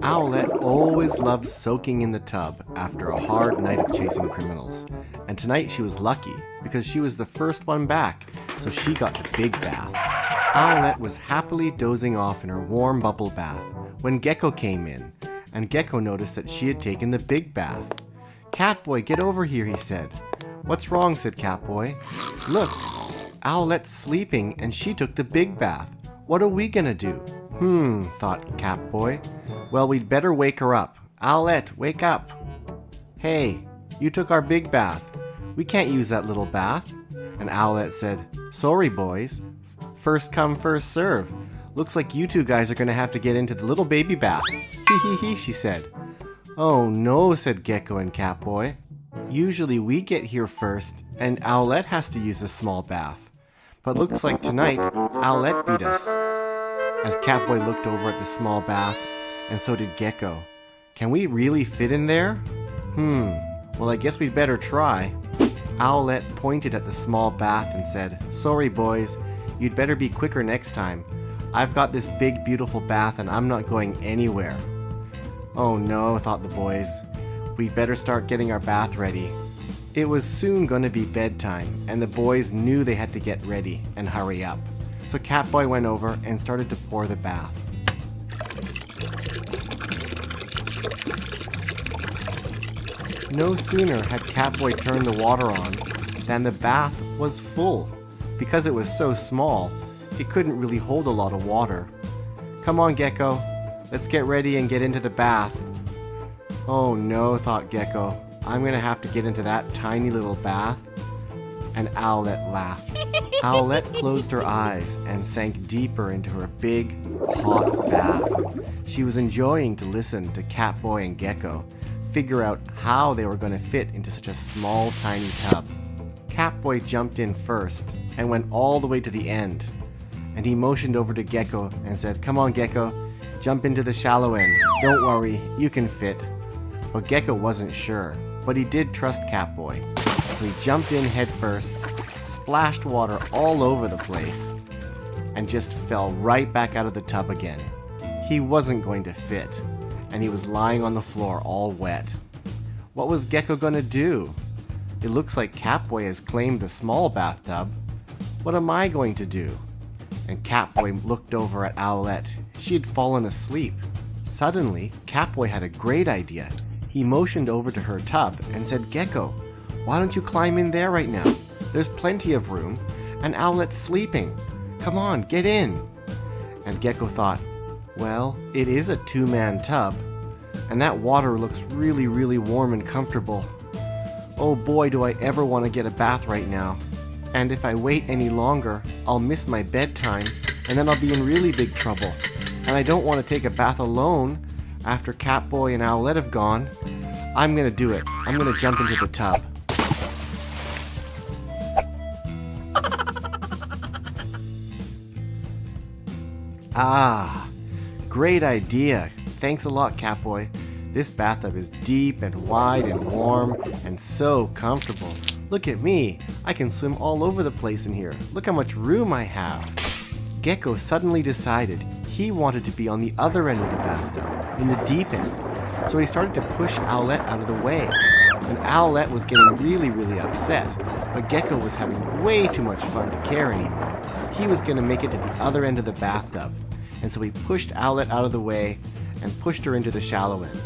Owlette always loved soaking in the tub after a hard night of chasing criminals. And tonight she was lucky because she was the first one back, so she got the big bath. Owlette was happily dozing off in her warm bubble bath when Gekko came in, and Gekko noticed that she had taken the big bath. "Catboy, get over here," he said. "What's wrong?" said Catboy. "Look, Owlette's sleeping and she took the big bath. What are we gonna do?" Thought Catboy. "Well, we'd better wake her up. Owlette, wake up." "Hey, you took our big bath. We can't use that little bath." And Owlette said, "Sorry, boys. First come, first serve. Looks like you two guys are gonna have to get into the little baby bath." "Hee hee hee," she said. "Oh no," said Gekko and Catboy. "Usually we get here first, and Owlette has to use a small bath. But looks like tonight, Owlette beat us." As Catboy looked over at the small bath, and so did Gekko. "Can we really fit in there? Well, I guess we'd better try." Owlette pointed at the small bath and said, "Sorry, boys. You'd better be quicker next time. I've got this big, beautiful bath and I'm not going anywhere." "Oh no," thought the boys. "We'd better start getting our bath ready." It was soon going to be bedtime, and the boys knew they had to get ready and hurry up. So Catboy went over and started to pour the bath. No sooner had Catboy turned the water on than the bath was full. Because it was so small, it couldn't really hold a lot of water. "Come on, Gekko, let's get ready and get into the bath." "Oh no," thought Gekko, "I'm gonna have to get into that tiny little bath." And Owlette laughed. Owlette closed her eyes and sank deeper into her big, hot bath. She was enjoying to listen to Catboy and Gekko figure out how they were going to fit into such a small, tiny tub. Catboy jumped in first and went all the way to the end. And he motioned over to Gekko and said, "Come on, Gekko, jump into the shallow end. Don't worry, you can fit." But Gekko wasn't sure, but he did trust Catboy. So he jumped in head first, splashed water all over the place, and just fell right back out of the tub again. He wasn't going to fit, and he was lying on the floor all wet. What was Gekko going to do? It looks like Catboy has claimed the small bathtub. What am I going to do? And Catboy looked over at Owlette. She had fallen asleep. Suddenly, Catboy had a great idea. He motioned over to her tub and said, "Gekko, why don't you climb in there right now? There's plenty of room, and Owlette's sleeping. Come on, get in." And Gekko thought, well, it is a two-man tub, and that water looks really, really warm and comfortable. Oh boy, do I ever want to get a bath right now. And if I wait any longer, I'll miss my bedtime, and then I'll be in really big trouble. And I don't want to take a bath alone after Catboy and Owlette have gone. I'm gonna do it. I'm gonna jump into the tub. Ah, great idea. Thanks a lot, Catboy. This bathtub is deep and wide and warm and so comfortable. Look at me. I can swim all over the place in here. Look how much room I have. Gekko suddenly decided he wanted to be on the other end of the bathtub, in the deep end. So he started to push Owlette out of the way. And Owlette was getting really, really upset. But Gekko was having way too much fun to care anymore. He was going to make it to the other end of the bathtub. And so he pushed Owlette out of the way and pushed her into the shallow end.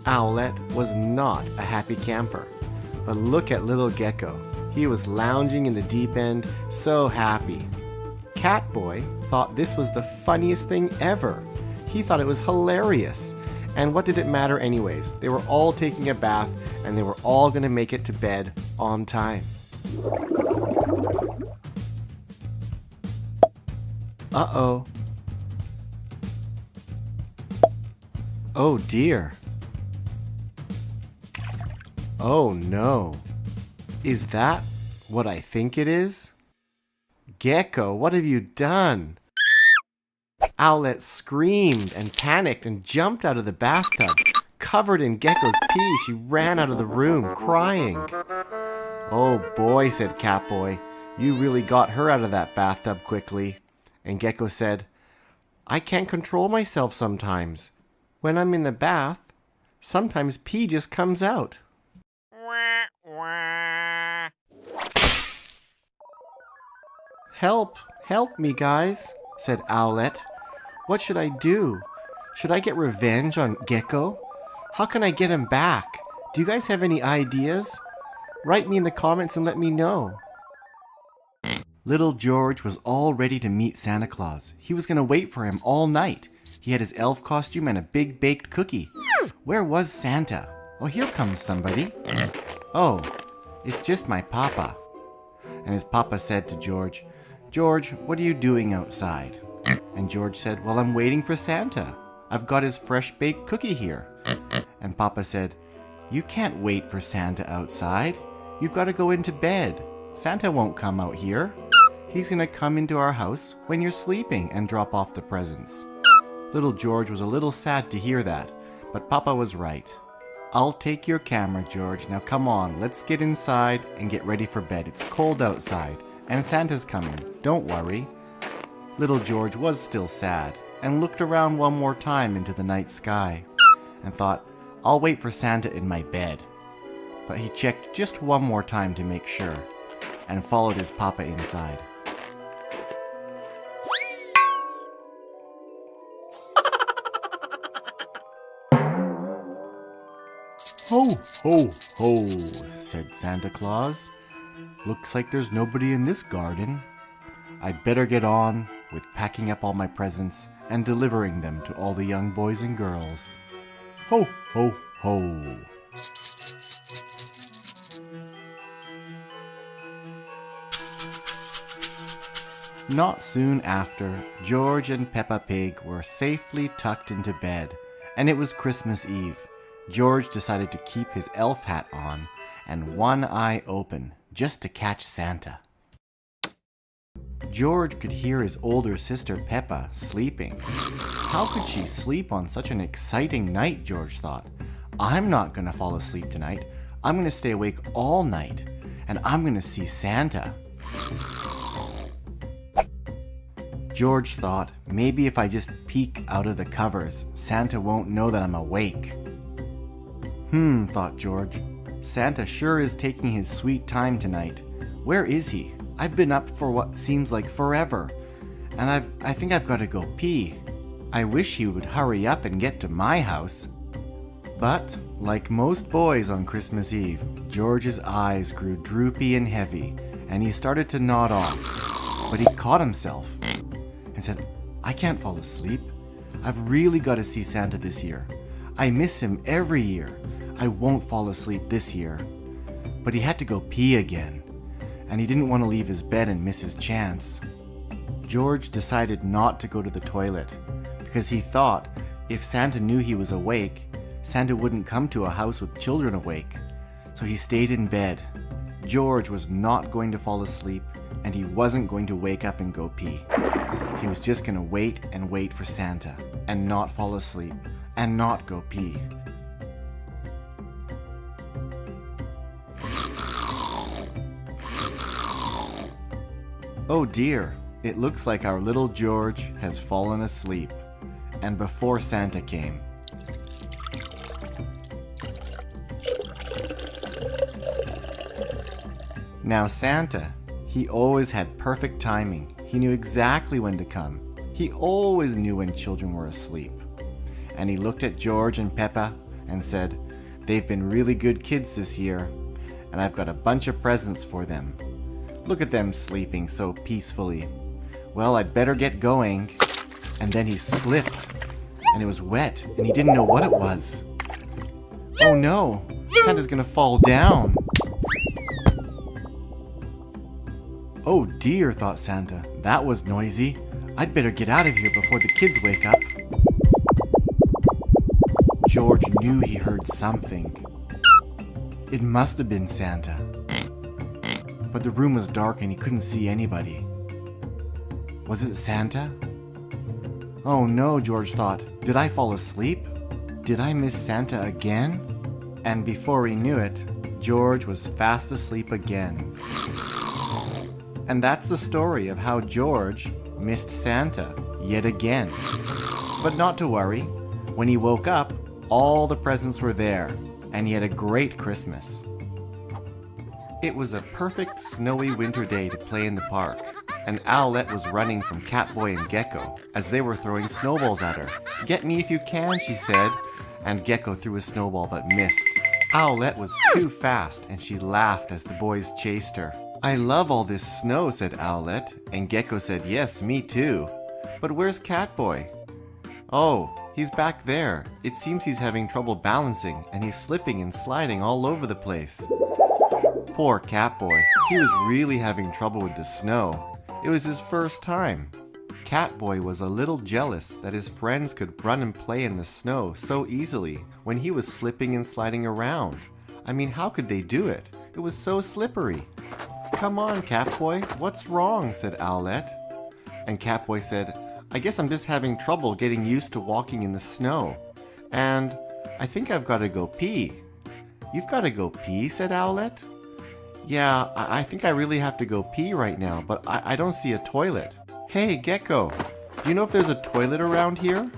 Owlette was not a happy camper. But look at little Gekko. He was lounging in the deep end, so happy. Catboy thought this was the funniest thing ever. He thought it was hilarious. And what did it matter anyways? They were all taking a bath, and they were all going to make it to bed on time. Uh-oh. Oh dear. Oh no. Is that what I think it is? Gekko, what have you done? Owlette screamed and panicked and jumped out of the bathtub. Covered in Gekko's pee, she ran out of the room, crying. Oh boy, said Catboy, you really got her out of that bathtub quickly. And Gekko said, I can't control myself sometimes. When I'm in the bath, sometimes pee just comes out. Help! Help me, guys, said Owlette. What should I do? Should I get revenge on Gekko? How can I get him back? Do you guys have any ideas? Write me in the comments and let me know. Little George was all ready to meet Santa Claus. He was going to wait for him all night. He had his elf costume and a big baked cookie. Where was Santa? Oh, here comes somebody. Oh, it's just my papa. And his papa said to George, George, what are you doing outside? And George said, well, I'm waiting for Santa. I've got his fresh baked cookie here. And Papa said, you can't wait for Santa outside. You've got to go into bed. Santa won't come out here. He's going to come into our house when you're sleeping and drop off the presents. Little George was a little sad to hear that, but Papa was right. I'll take your camera, George. Now come on, let's get inside and get ready for bed. It's cold outside, and Santa's coming. Don't worry. Little George was still sad and looked around one more time into the night sky and thought, I'll wait for Santa in my bed. But he checked just one more time to make sure and followed his papa inside. Ho, ho, ho, said Santa Claus. Looks like there's nobody in this garden. I'd better get on with packing up all my presents and delivering them to all the young boys and girls. Ho, ho, ho. Not soon after, George and Peppa Pig were safely tucked into bed, and it was Christmas Eve. George decided to keep his elf hat on and one eye open just to catch Santa. George could hear his older sister Peppa sleeping. How could she sleep on such an exciting night, George thought. I'm not going to fall asleep tonight. I'm going to stay awake all night, and I'm going to see Santa. George thought, maybe if I just peek out of the covers, Santa won't know that I'm awake. Thought George. Santa sure is taking his sweet time tonight. Where is he? I've been up for what seems like forever, and I think I've got to go pee. I wish he would hurry up and get to my house. But, like most boys on Christmas Eve, George's eyes grew droopy and heavy, and he started to nod off. But he caught himself and said, I can't fall asleep. I've really got to see Santa this year. I miss him every year. I won't fall asleep this year. But he had to go pee again, and he didn't want to leave his bed and miss his chance. George decided not to go to the toilet because he thought if Santa knew he was awake, Santa wouldn't come to a house with children awake. So he stayed in bed. George was not going to fall asleep, and he wasn't going to wake up and go pee. He was just going to wait and wait for Santa and not fall asleep and not go pee. Oh dear, it looks like our little George has fallen asleep, and before Santa came. Now Santa, he always had perfect timing. He knew exactly when to come. He always knew when children were asleep. And he looked at George and Peppa and said, they've been really good kids this year, and I've got a bunch of presents for them. Look at them sleeping so peacefully. Well, I'd better get going. And then he slipped, and it was wet, and he didn't know what it was. Oh no, Santa's gonna fall down. Oh dear, thought Santa, that was noisy. I'd better get out of here before the kids wake up. George knew he heard something. It must have been Santa. But the room was dark and he couldn't see anybody. Was it Santa? Oh no, George thought. Did I fall asleep? Did I miss Santa again? And before he knew it, George was fast asleep again. And that's the story of how George missed Santa yet again. But not to worry. When he woke up, all the presents were there, and he had a great Christmas. It was a perfect snowy winter day to play in the park, and Owlette was running from Catboy and Gekko as they were throwing snowballs at her. "Get me if you can," she said, and Gekko threw a snowball but missed. Owlette was too fast, and she laughed as the boys chased her. "I love all this snow," said Owlette, and Gekko said, "Yes, me too. But where's Catboy?" "Oh, he's back there. It seems he's having trouble balancing, and he's slipping and sliding all over the place." Poor Catboy. He was really having trouble with the snow. It was his first time. Catboy was a little jealous that his friends could run and play in the snow so easily when he was slipping and sliding around. I mean, how could they do it? It was so slippery. "Come on, Catboy, what's wrong?" said Owlette. And Catboy said, "I guess I'm just having trouble getting used to walking in the snow. And I think I've got to go pee." "You've got to go pee?" said Owlette. "Yeah, I think I really have to go pee right now, but I don't see a toilet." "Hey, Gekko, do you know if there's a toilet around here?"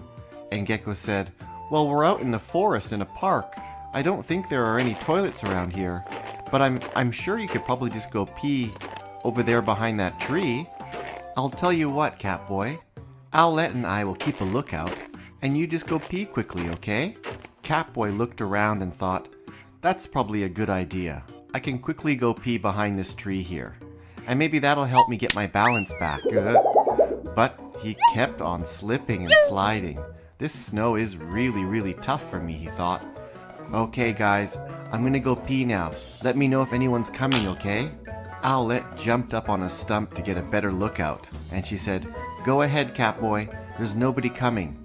And Gekko said, "Well, we're out in the forest in a park. I don't think there are any toilets around here, but I'm sure you could probably just go pee over there behind that tree." "I'll tell you what, Catboy. Owlette and I will keep a lookout, and you just go pee quickly, okay?" Catboy looked around and thought, "That's probably a good idea. I can quickly go pee behind this tree here, and maybe that'll help me get my balance back." But he kept on slipping and sliding. "This snow is really tough for me," he thought. "Okay, guys, I'm gonna go pee now. Let me know if anyone's coming, okay?" Owlette jumped up on a stump to get a better lookout, and she said, "Go ahead, Catboy. There's nobody coming."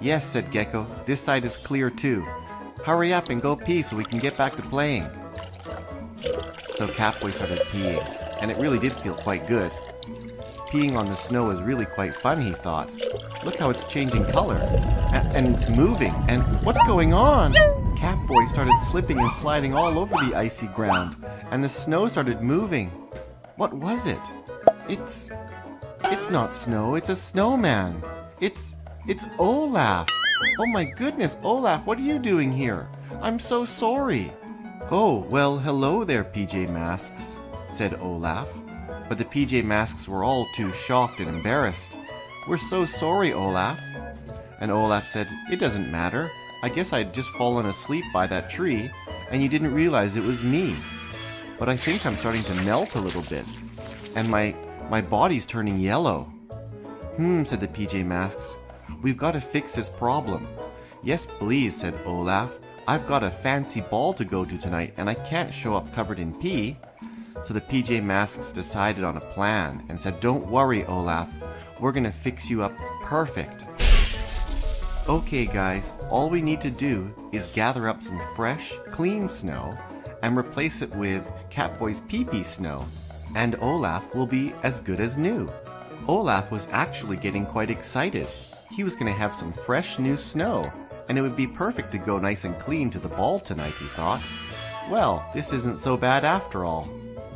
"Yes," said Gekko, "this side is clear too. Hurry up and go pee so we can get back to playing." So Catboy started peeing, and it really did feel quite good. Peeing on the snow is really quite fun, he thought. Look how it's changing color, and it's moving, and what's going on? Catboy started slipping and sliding all over the icy ground, and the snow started moving. What was it? It's not snow, it's a snowman. It's Olaf. Oh my goodness, Olaf, what are you doing here? I'm so sorry. "Oh, well, hello there, PJ Masks," said Olaf. But the PJ Masks were all too shocked and embarrassed. "We're so sorry, Olaf." And Olaf said, "It doesn't matter. I guess I'd just fallen asleep by that tree, and you didn't realize it was me. But I think I'm starting to melt a little bit, and my body's turning yellow." Said the PJ Masks. "We've got to fix this problem." "Yes, please," said Olaf. "I've got a fancy ball to go to tonight, and I can't show up covered in pee." So the PJ Masks decided on a plan and said, "Don't worry, Olaf. We're gonna fix you up perfect." "Okay, guys, all we need to do is gather up some fresh, clean snow and replace it with Catboy's pee-pee snow, and Olaf will be as good as new." Olaf was actually getting quite excited. He was gonna have some fresh new snow, and it would be perfect to go nice and clean to the ball tonight, he thought. Well, this isn't so bad after all.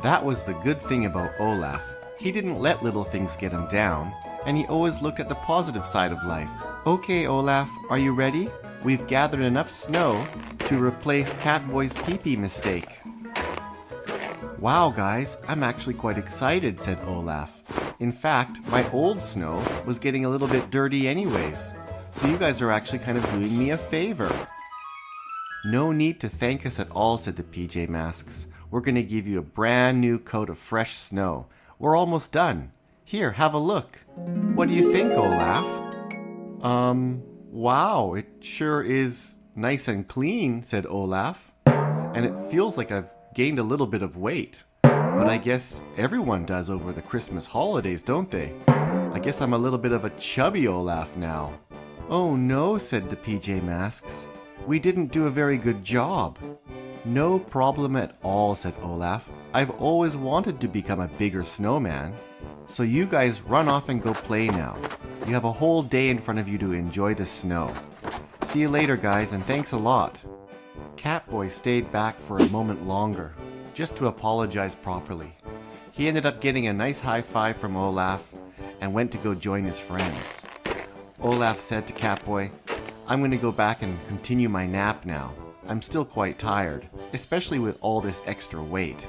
That was the good thing about Olaf. He didn't let little things get him down, and he always looked at the positive side of life. "Okay, Olaf, are you ready? We've gathered enough snow to replace Catboy's pee-pee mistake." "Wow, guys, I'm actually quite excited," said Olaf. "In fact, my old snow was getting a little bit dirty anyways. So you guys are actually kind of doing me a favor." "No need to thank us at all," said the PJ Masks. "We're going to give you a brand new coat of fresh snow. We're almost done. Here, have a look. What do you think, Olaf?" Wow, it sure is nice and clean," said Olaf. "And it feels like I've gained a little bit of weight. But I guess everyone does over the Christmas holidays, don't they? I guess I'm a little bit of a chubby Olaf now." "Oh no," said the PJ Masks. "We didn't do a very good job." "No problem at all," said Olaf. "I've always wanted to become a bigger snowman. So you guys run off and go play now. You have a whole day in front of you to enjoy the snow. See you later, guys, and thanks a lot." Catboy stayed back for a moment longer, just to apologize properly. He ended up getting a nice high five from Olaf and went to go join his friends. Olaf said to Catboy, I'm going to go back and continue my nap now. I'm still quite tired, especially with all this extra weight.